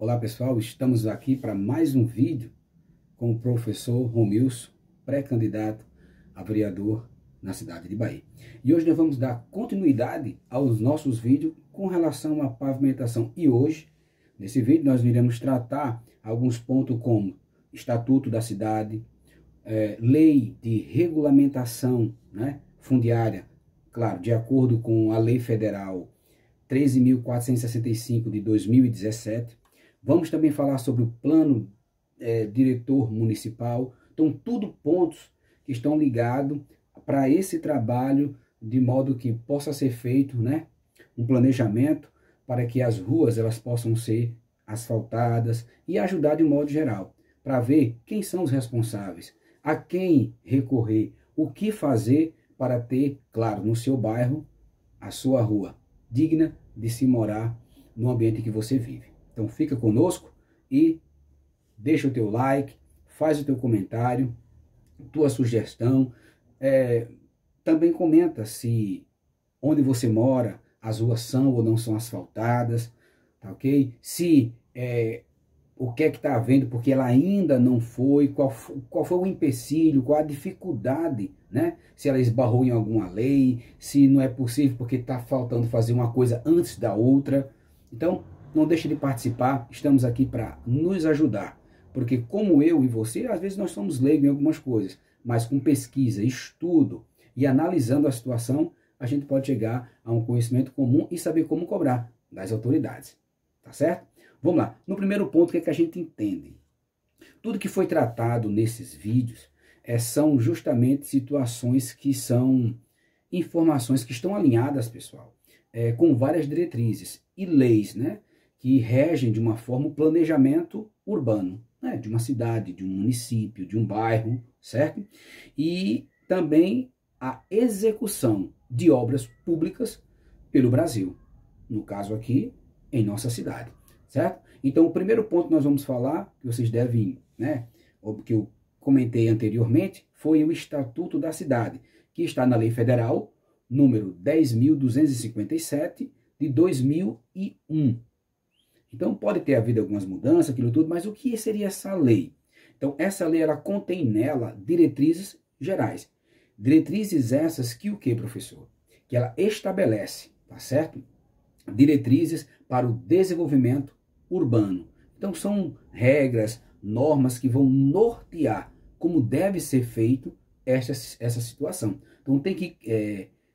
Olá pessoal, estamos aqui para mais um vídeo com o professor Romilson, pré-candidato a vereador na cidade de Bahia. E hoje nós vamos dar continuidade aos nossos vídeos com relação à pavimentação. E hoje, nesse vídeo, nós iremos tratar alguns pontos como Estatuto da Cidade, Lei de Regulamentação, fundiária, claro, de acordo com a Lei Federal 13.465 de 2017. Vamos também falar sobre o plano diretor municipal. Então, tudo pontos que estão ligados para esse trabalho, de modo que possa ser feito um planejamento para que as ruas elas possam ser asfaltadas e ajudar de um modo geral, para ver quem são os responsáveis, a quem recorrer, o que fazer para ter, claro, no seu bairro, a sua rua digna de se morar no ambiente que você vive. Então fica conosco e deixa o teu like, faz o teu comentário, tua sugestão, também comenta se onde você mora as ruas são ou não são asfaltadas, tá ok? Se o que é que está havendo, porque ela ainda não foi, qual foi o empecilho, qual a dificuldade, se ela esbarrou em alguma lei, se não é possível porque está faltando fazer uma coisa antes da outra. Então, não deixe de participar, estamos aqui para nos ajudar, porque como eu e você, às vezes nós somos leigos em algumas coisas, mas com pesquisa, estudo e analisando a situação, a gente pode chegar a um conhecimento comum e saber como cobrar das autoridades, tá certo? Vamos lá, no primeiro ponto, o que é que a gente entende? Tudo que foi tratado nesses vídeos são justamente situações que são informações que estão alinhadas, pessoal, com várias diretrizes e leis, que regem de uma forma o planejamento urbano, de uma cidade, de um município, de um bairro, certo? E também a execução de obras públicas pelo Brasil, no caso aqui, em nossa cidade. Certo? Então, o primeiro ponto que nós vamos falar, que vocês devem, que eu comentei anteriormente, foi o Estatuto da Cidade, que está na Lei Federal, número 10.257, de 2001. Então, pode ter havido algumas mudanças, aquilo tudo, mas o que seria essa lei? Então, essa lei, ela contém nela diretrizes gerais. Diretrizes essas que o que, professor? Que ela estabelece, tá certo? Diretrizes para o desenvolvimento urbano. Então são regras, normas que vão nortear como deve ser feito essa situação. Então tem que,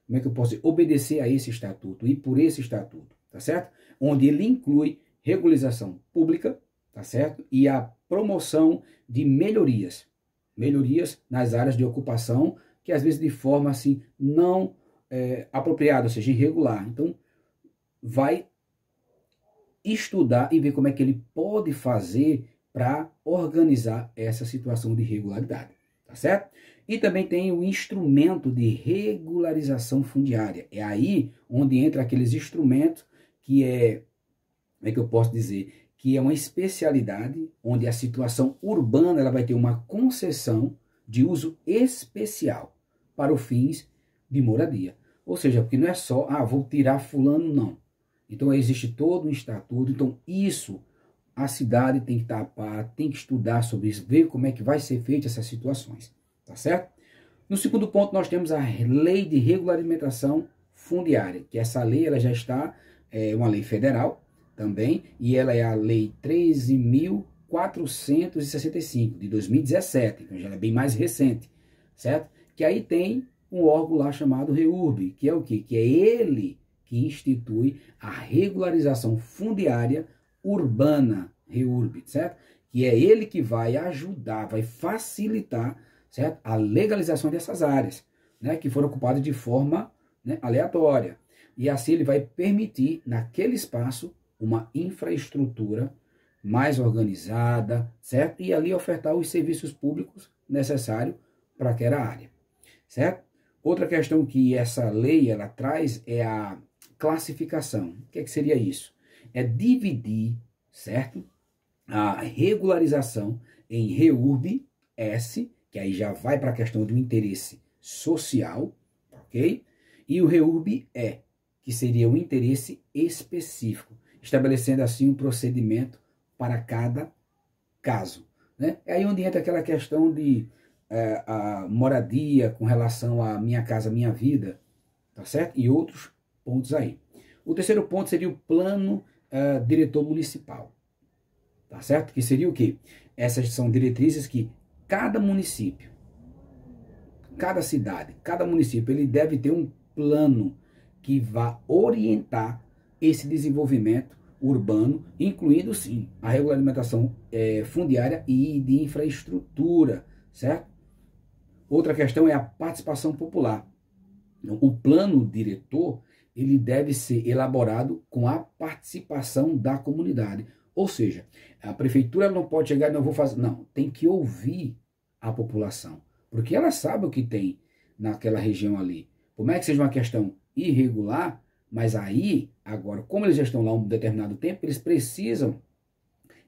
como é que eu posso dizer, obedecer a esse estatuto e por esse estatuto, tá certo? Onde ele inclui regularização pública, tá certo? E a promoção de melhorias nas áreas de ocupação, que às vezes de forma assim não apropriada, ou seja, irregular. Então vai estudar e ver como é que ele pode fazer para organizar essa situação de irregularidade, tá certo? E também tem o instrumento de regularização fundiária. É aí onde entra aqueles instrumentos que como é que eu posso dizer, que é uma especialidade onde a situação urbana ela vai ter uma concessão de uso especial para os fins de moradia. Ou seja, porque não é só, vou tirar fulano, não. Então existe todo um estatuto, então isso a cidade tem que tapar, tem que estudar sobre isso, ver como é que vai ser feita essas situações, tá certo? No segundo ponto nós temos a Lei de Regulamentação Fundiária, que essa lei ela já está, uma lei federal também, e ela é a Lei 13.465 de 2017, então já é bem mais recente, certo? Que aí tem um órgão lá chamado REURB, que é o quê? Que é ele que institui a regularização fundiária urbana, REURB, certo? Que é ele que vai ajudar, vai facilitar, certo? A legalização dessas áreas, que foram ocupadas de forma aleatória. E assim ele vai permitir, naquele espaço, uma infraestrutura mais organizada, certo? E ali ofertar os serviços públicos necessários para aquela área, certo? Outra questão que essa lei ela traz é a classificação. O que seria isso? É dividir, certo? A regularização em REURB S, que aí já vai para a questão do interesse social, ok? E o REURB E, que seria o interesse específico, estabelecendo assim um procedimento para cada caso, né? É aí onde entra aquela questão de a moradia com relação a minha casa, minha vida, tá certo? E outros pontos aí. O terceiro ponto seria o plano diretor municipal, tá certo? Que seria o quê? Essas são diretrizes que cada município, cada cidade, cada município, ele deve ter um plano que vá orientar esse desenvolvimento urbano, incluindo sim a regulamentação fundiária e de infraestrutura, certo? Outra questão é a participação popular. Então, o plano diretor, ele deve ser elaborado com a participação da comunidade. Ou seja, a prefeitura não pode chegar e não vou fazer. Não, tem que ouvir a população. Porque ela sabe o que tem naquela região ali. Por mais que seja uma questão irregular, mas aí, agora, como eles já estão lá um determinado tempo, eles precisam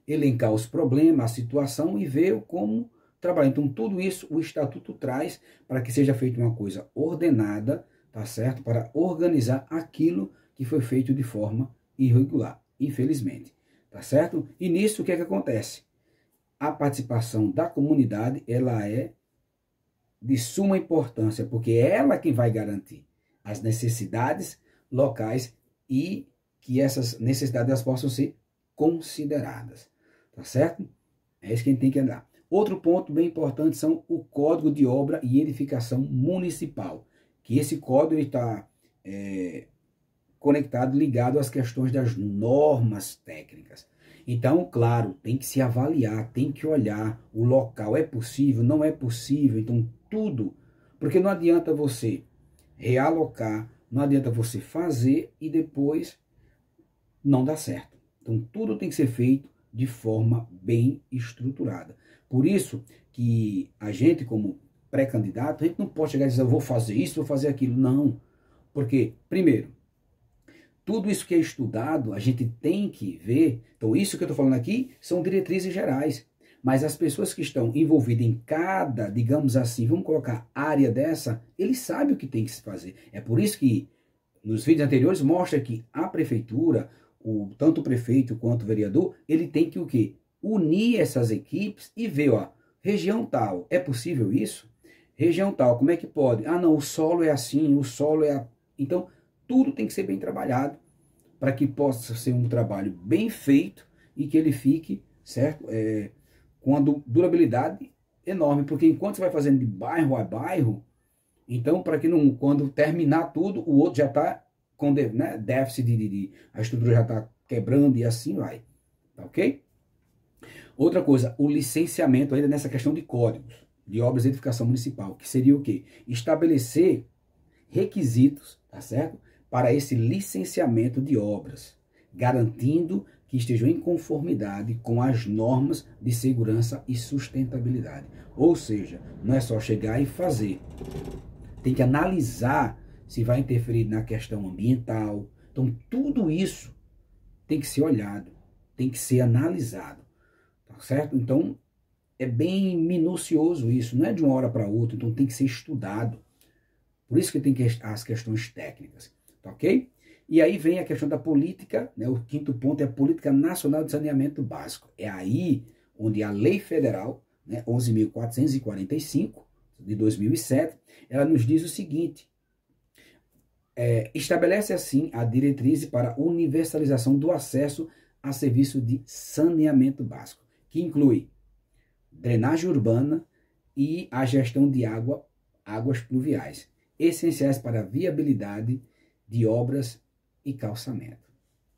elencar os problemas, a situação e ver como trabalhar. Então, tudo isso o Estatuto traz para que seja feita uma coisa ordenada, tá certo? Para organizar aquilo que foi feito de forma irregular, infelizmente, tá certo? E nisso, o que é que acontece? A participação da comunidade, ela é de suma importância, porque é ela que vai garantir as necessidades locais e que essas necessidades elas possam ser consideradas, tá certo? É isso que a gente tem que andar. Outro ponto bem importante são o Código de Obra e Edificação Municipal, que esse código está conectado, ligado às questões das normas técnicas. Então, claro, tem que se avaliar, tem que olhar o local, é possível, não é possível, então tudo, porque não adianta você realocar, não adianta você fazer e depois não dá certo. Então, tudo tem que ser feito de forma bem estruturada. Por isso que a gente, como pré-candidato, a gente não pode chegar e dizer, eu vou fazer isso, vou fazer aquilo. Não. Porque, primeiro, tudo isso que é estudado, a gente tem que ver. Então, isso que eu estou falando aqui são diretrizes gerais. Mas as pessoas que estão envolvidas em cada, digamos assim, vamos colocar área dessa, eles sabem o que tem que se fazer. É por isso que nos vídeos anteriores mostra que a prefeitura, tanto o prefeito quanto o vereador, ele tem que o quê? Unir essas equipes e ver, ó, região tal, é possível isso? Região tal, como é que pode? Ah, não, o solo é assim, o solo é... Então, tudo tem que ser bem trabalhado para que possa ser um trabalho bem feito e que ele fique, certo? Com uma durabilidade enorme, porque enquanto você vai fazendo de bairro a bairro, então, para que não, quando terminar tudo, o outro já está com déficit a estrutura já está quebrando e assim vai, tá ok? Outra coisa, o licenciamento ainda nessa questão de códigos de obras de edificação municipal, que seria o quê? Estabelecer requisitos, tá certo? Para esse licenciamento de obras, garantindo que estejam em conformidade com as normas de segurança e sustentabilidade. Ou seja, não é só chegar e fazer. Tem que analisar se vai interferir na questão ambiental. Então, tudo isso tem que ser olhado, tem que ser analisado, tá certo? Então, é bem minucioso isso, não é de uma hora para outra, então tem que ser estudado. Por isso que tem as questões técnicas, tá ok? E aí vem a questão da política, né? O quinto ponto é a Política Nacional de Saneamento Básico. É aí onde a Lei Federal, né, 11.445, de 2007, ela nos diz o seguinte, estabelece assim a diretriz para universalização do acesso a serviço de saneamento básico, que inclui drenagem urbana e a gestão de águas pluviais, essenciais para a viabilidade de obras e calçamento.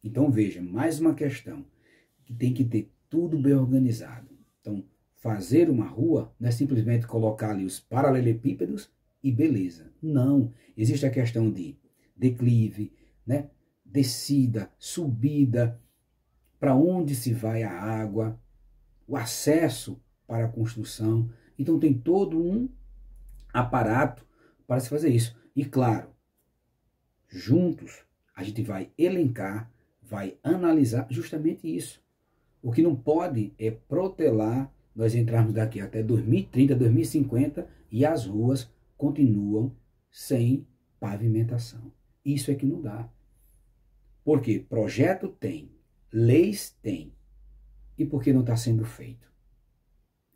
Então veja, mais uma questão, que tem que ter tudo bem organizado. Então, fazer uma rua não é simplesmente colocar ali os paralelepípedos e beleza. Não, existe a questão de declive, né? Descida, subida, para onde se vai a água, o acesso para a construção. Então tem todo um aparato para se fazer isso. E claro, juntos a gente vai elencar, vai analisar justamente isso. O que não pode é protelar nós entrarmos daqui até 2030, 2050 e as ruas continuam sem pavimentação. Isso é que não dá. Porque projeto tem, leis tem, e por que não está sendo feito.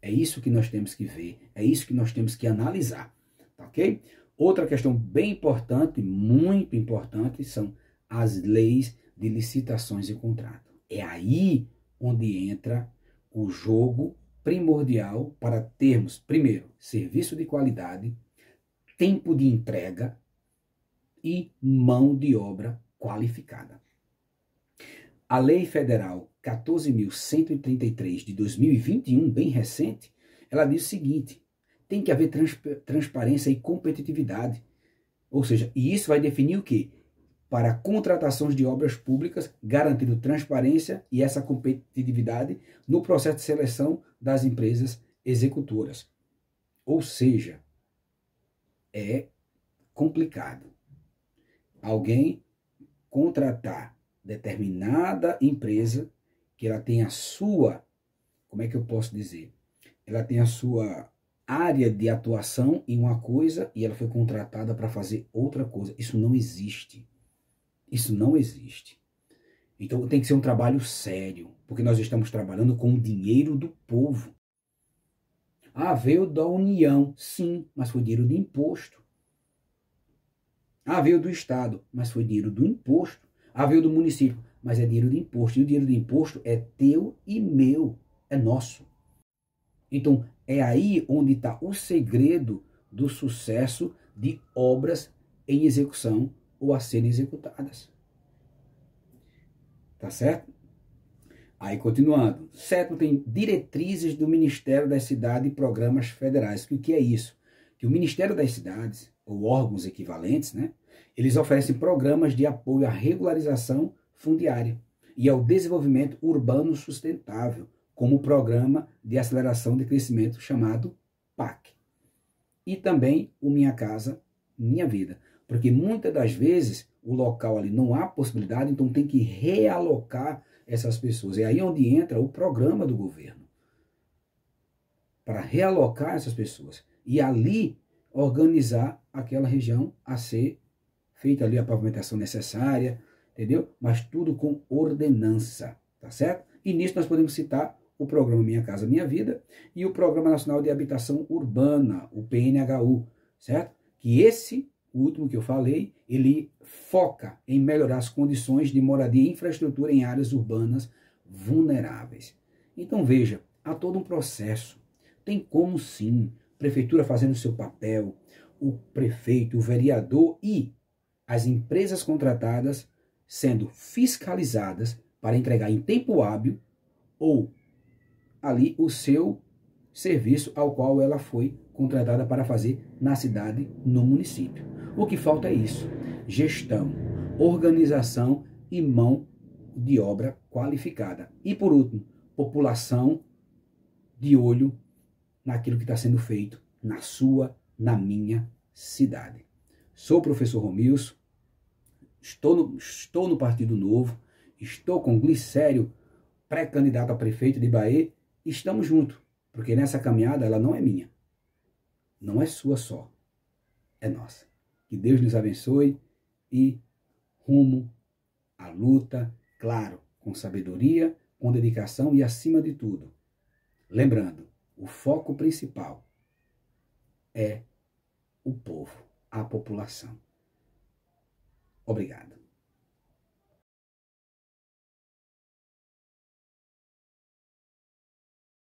É isso que nós temos que ver, é isso que nós temos que analisar, ok? Outra questão bem importante, muito importante, são as leis de licitações e contrato. É aí onde entra o jogo primordial para termos, primeiro, serviço de qualidade, tempo de entrega e mão de obra qualificada. A Lei Federal 14.133 de 2021, bem recente, ela diz o seguinte: tem que haver transparência e competitividade. Ou seja, e isso vai definir o quê? Para contratações de obras públicas, garantindo transparência e essa competitividade no processo de seleção das empresas executoras. Ou seja, é complicado alguém contratar determinada empresa que ela tem a sua, como é que eu posso dizer? Ela tem a sua área de atuação em uma coisa e ela foi contratada para fazer outra coisa. Isso não existe. Isso não existe. Então tem que ser um trabalho sério, porque nós estamos trabalhando com o dinheiro do povo. Ah, veio da União, sim, mas foi dinheiro de imposto. Ah, veio do Estado, mas foi dinheiro do imposto. Ah, veio do município, mas é dinheiro de imposto. E o dinheiro de imposto é teu e meu, é nosso. Então, é aí onde está o segredo do sucesso de obras em execução ou a serem executadas. Tá certo? Aí, continuando. Sétimo, tem diretrizes do Ministério das Cidades e programas federais. O que é isso? Que o Ministério das Cidades, ou órgãos equivalentes, né? Eles oferecem programas de apoio à regularização fundiária e ao desenvolvimento urbano sustentável, como o Programa de Aceleração de Crescimento chamado PAC. E também o Minha Casa, Minha Vida. Porque muitas das vezes o local ali não há possibilidade, então tem que realocar essas pessoas. É aí onde entra o programa do governo, para realocar essas pessoas. E ali organizar aquela região a ser feita ali a pavimentação necessária, entendeu? Mas tudo com ordenança, tá certo? E nisso nós podemos citar o programa Minha Casa Minha Vida e o Programa Nacional de Habitação Urbana, o PNHU, certo? Que esse, o último que eu falei, ele foca em melhorar as condições de moradia e infraestrutura em áreas urbanas vulneráveis. Então veja, há todo um processo. Tem como sim, prefeitura fazendo o seu papel, o prefeito, o vereador e as empresas contratadas sendo fiscalizadas para entregar em tempo hábil ou ali o seu serviço ao qual ela foi contratada para fazer na cidade, no município. O que falta é isso: gestão, organização e mão de obra qualificada. E por último, população de olho naquilo que está sendo feito na sua, na minha cidade. Sou o professor Romilson, estou no Partido Novo, estou com Glicério, pré-candidato a prefeito de Bahia. Estamos juntos, porque nessa caminhada ela não é minha, não é sua só, é nossa. Que Deus nos abençoe e rumo à luta, claro, com sabedoria, com dedicação e acima de tudo, lembrando, o foco principal é o povo, a população. Obrigado.